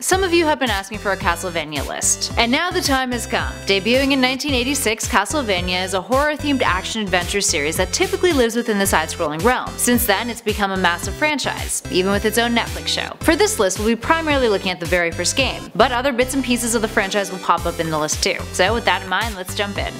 Some of you have been asking for a Castlevania list, and now the time has come. Debuting in 1986, Castlevania is a horror-themed action-adventure series that typically lives within the side-scrolling realm. Since then, it's become a massive franchise, even with its own Netflix show. For this list, we'll be primarily looking at the very first game, but other bits and pieces of the franchise will pop up in the list too. So with that in mind, let's jump in.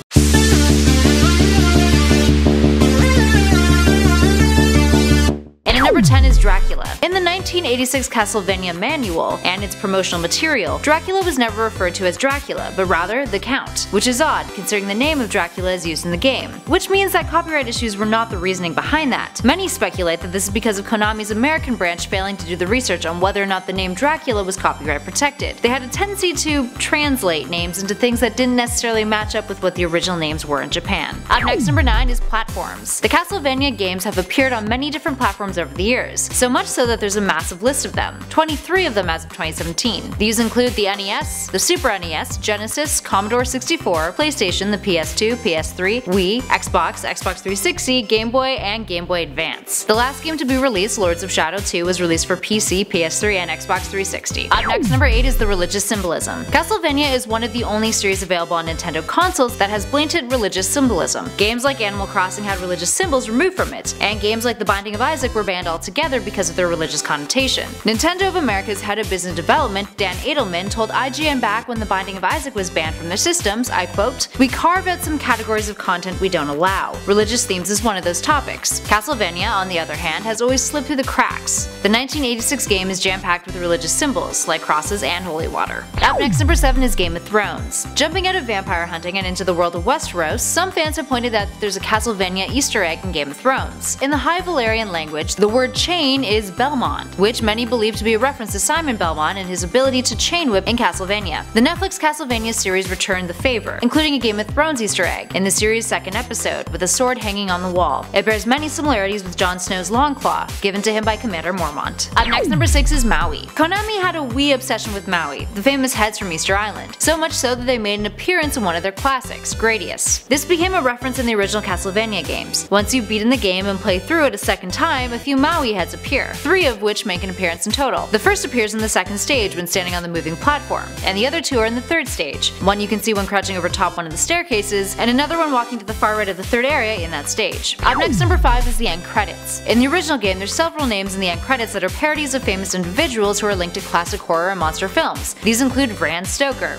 Number 10 is Dracula. In the 1986 Castlevania manual and its promotional material, Dracula was never referred to as Dracula, but rather the Count, which is odd considering the name of Dracula is used in the game, which means that copyright issues were not the reasoning behind that. Many speculate that this is because of Konami's American branch failing to do the research on whether or not the name Dracula was copyright protected. They had a tendency to translate names into things that didn't necessarily match up with what the original names were in Japan. Up next, number 9 is platforms. The Castlevania games have appeared on many different platforms over the years, so much so that there's a massive list of them, 23 of them as of 2017. These include the NES, the Super NES, Genesis, Commodore 64, PlayStation, the PS2, PS3, Wii, Xbox, Xbox 360, Game Boy, and Game Boy Advance. The last game to be released, Lords of Shadow 2, was released for PC, PS3, and Xbox 360. Up next, number 8 is the religious symbolism. Castlevania is one of the only series available on Nintendo consoles that has blatant religious symbolism. Games like Animal Crossing had religious symbols removed from it, and games like The Binding of Isaac were banned altogether because of their religious connotation. Nintendo of America's head of business development, Dan Edelman, told IGN back when The Binding of Isaac was banned from their systems, I quote, "We carve out some categories of content we don't allow. Religious themes is one of those topics. Castlevania, on the other hand, has always slipped through the cracks. The 1986 game is jam-packed with religious symbols, like crosses and holy water." Up next, number 7 is Game of Thrones. Jumping out of vampire hunting and into the world of Westeros, some fans have pointed out that there's a Castlevania Easter egg in Game of Thrones. In the High Valyrian language, the word chain is Belmont, which many believe to be a reference to Simon Belmont and his ability to chain whip in Castlevania. The Netflix Castlevania series returned the favor, including a Game of Thrones Easter egg in the series' second episode, with a sword hanging on the wall. It bears many similarities with Jon Snow's Longclaw, given to him by Commander Mormont. Up next, number 6 is Maui. Konami had a wee obsession with Maui, the famous heads from Easter Island, so much so that they made an appearance in one of their classics, Gradius. This became a reference in the original Castlevania games. Once you've beaten the game and play through it a second time, a few Maui heads appear, 3 of which make an appearance in total. The first appears in the second stage when standing on the moving platform, and the other 2 are in the third stage. One you can see when crouching over top one of the staircases, and another one walking to the far right of the third area in that stage. Up next, number 5 is the end credits. In the original game, there's several names in the end credits that are parodies of famous individuals who are linked to classic horror and monster films. These include Bram Stoker,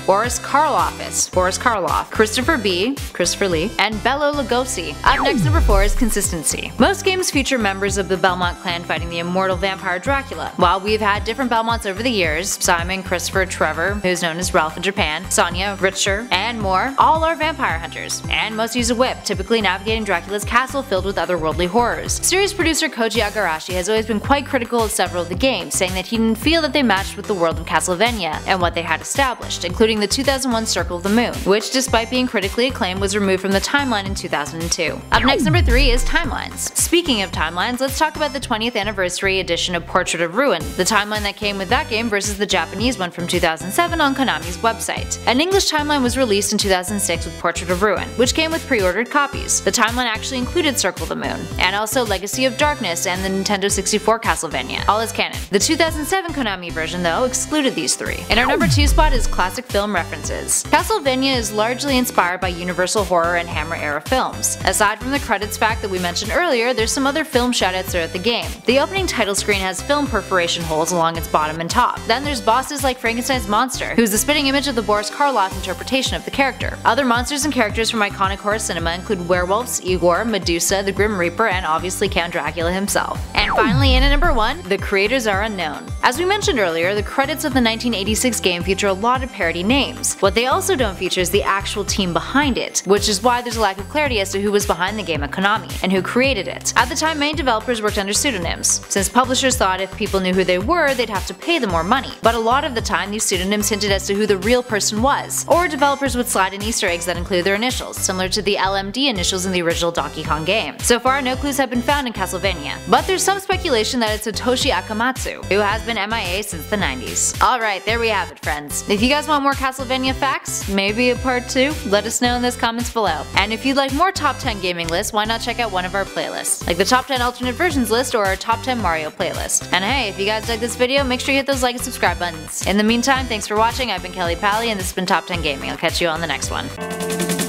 Boris Karloff, Christopher B, Christopher Lee, and Bela Lugosi. Up next, number 4 is consistency. Most games feature members of the Belmont clan fighting the immortal vampire Dracula. While we've had different Belmonts over the years, Simon, Christopher, Trevor, who's known as Ralph in Japan, Sonia, Richard, and more, all are vampire hunters, and most use a whip, typically navigating Dracula's castle filled with otherworldly horrors. Series producer Koji Igarashi has always been quite critical of several of the games, saying that he didn't feel that they matched with the world of Castlevania and what they had established, including the 2001 Circle of the Moon, which despite being critically acclaimed was removed from the timeline in 2002. Up next, number 3 is timelines. Speaking of timelines, let's talk about the 20th anniversary edition of Portrait of Ruin, the timeline that came with that game versus the Japanese one from 2007 on Konami's website. An English timeline was released in 2006 with Portrait of Ruin, which came with pre-ordered copies. The timeline actually included Circle of the Moon, and also Legacy of Darkness and the Nintendo 64 Castlevania, all as canon. The 2007 Konami version, though, excluded these 3. And our number 2 spot is classic film references. Castlevania is largely inspired by Universal horror and Hammer era films. Aside from the credits fact that we mentioned earlier, there's some other film shoutouts throughout the game. The opening title screen has film perforation holes along its bottom and top. Then there's bosses like Frankenstein's monster, who's the spitting image of the Boris Karloff interpretation of the character. Other monsters and characters from iconic horror cinema include werewolves, Igor, Medusa, the Grim Reaper, and obviously Count Dracula himself. And finally, in at number 1, the creators are unknown. As we mentioned earlier, the credits of the 1986 game feature a lot of parody names. What they also don't feature is the actual team behind it, which is why there's a lack of clarity as to who was behind the game at Konami, and who created it. At the time, many developers worked under pseudonyms, since publishers thought if people knew who they were, they'd have to pay them more money. But a lot of the time, these pseudonyms hinted as to who the real person was, or developers would slide in Easter eggs that include their initials, similar to the LMD initials in the original Donkey Kong game. So far, no clues have been found in Castlevania, but there's some speculation that it's Satoshi Akamatsu, who has been MIA since the 90s. Alright, there we have it, friends. If you guys want more Castlevania facts, maybe a part 2, let us know in the comments below. And if you'd like more top 10 gaming lists, why not check out one of our playlists, like the top 10 alternate versions list or our top 10 Mario playlist. And hey, if you guys like this video, make sure you hit those like and subscribe buttons. In the meantime, thanks for watching. I've been Kelly Pally, and this has been Top 10 Gaming. I'll catch you on the next one.